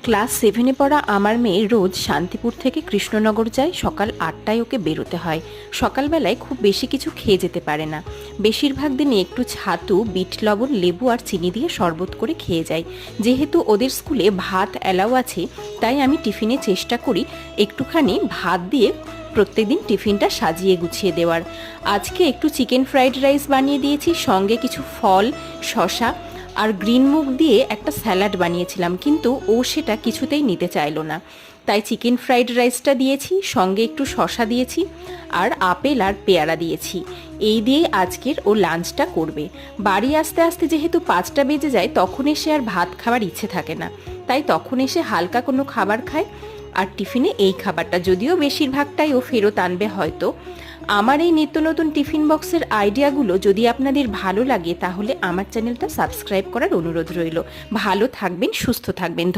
Class 7-এ পড়া আমার মেয়ে রোজ শান্তিপুর থেকে কৃষ্ণনগর যায়। সকাল 8টায় ওকে বেরোতে হয়। সকালবেলায় খুব বেশি কিছু খেয়ে যেতে পারে না। বেশিরভাগ দিনই একটু ছাতু, বিট লবণ, লেবু আর চিনি দিয়ে শরবত করে খেয়ে যায়। যেহেতু ওদের স্কুলে ভাত অ্যালাউ আছে, তাই আমি টিফিনে চেষ্টা করি একটুখানি ভাত দিয়ে প্রত্যেকদিন টিফিনটা সাজিয়ে গুছিয়ে দেওয়ার। আজকে একটু চিকেন ফ্রাইড রাইস বানিয়ে দিয়েছি, সঙ্গে কিছু ফল, শসা আর গ্রিন মুগ দিয়ে একটা স্যালাড বানিয়েছিলাম, কিন্তু ও সেটা কিছুতেই নিতে চাইলো না। তাই চিকেন ফ্রাইড রাইসটা দিয়েছি, সঙ্গে একটু শসা দিয়েছি আর আপেল আর পেয়ারা দিয়েছি। এই দিয়েই আজকের ও লাঞ্চটা করবে। বাড়ি আসতে আসতে যেহেতু 5টা বেজে যায়, তখন এসে আর ভাত খাওয়ার ইচ্ছে থাকে না, তাই তখন এসে হালকা কোনো খাবার খায়। আর টিফিনে এই খাবারটা, যদিও বেশিরভাগটাই ও ফেরত আনবে হয়তো। আমার এই নিত্য নতুন টিফিন বক্সের আইডিয়াগুলো যদি আপনাদের ভালো লাগে, তাহলে আমার চ্যানেলটা সাবস্ক্রাইব করার অনুরোধ রইল। ভালো থাকবেন, সুস্থ থাকবেন।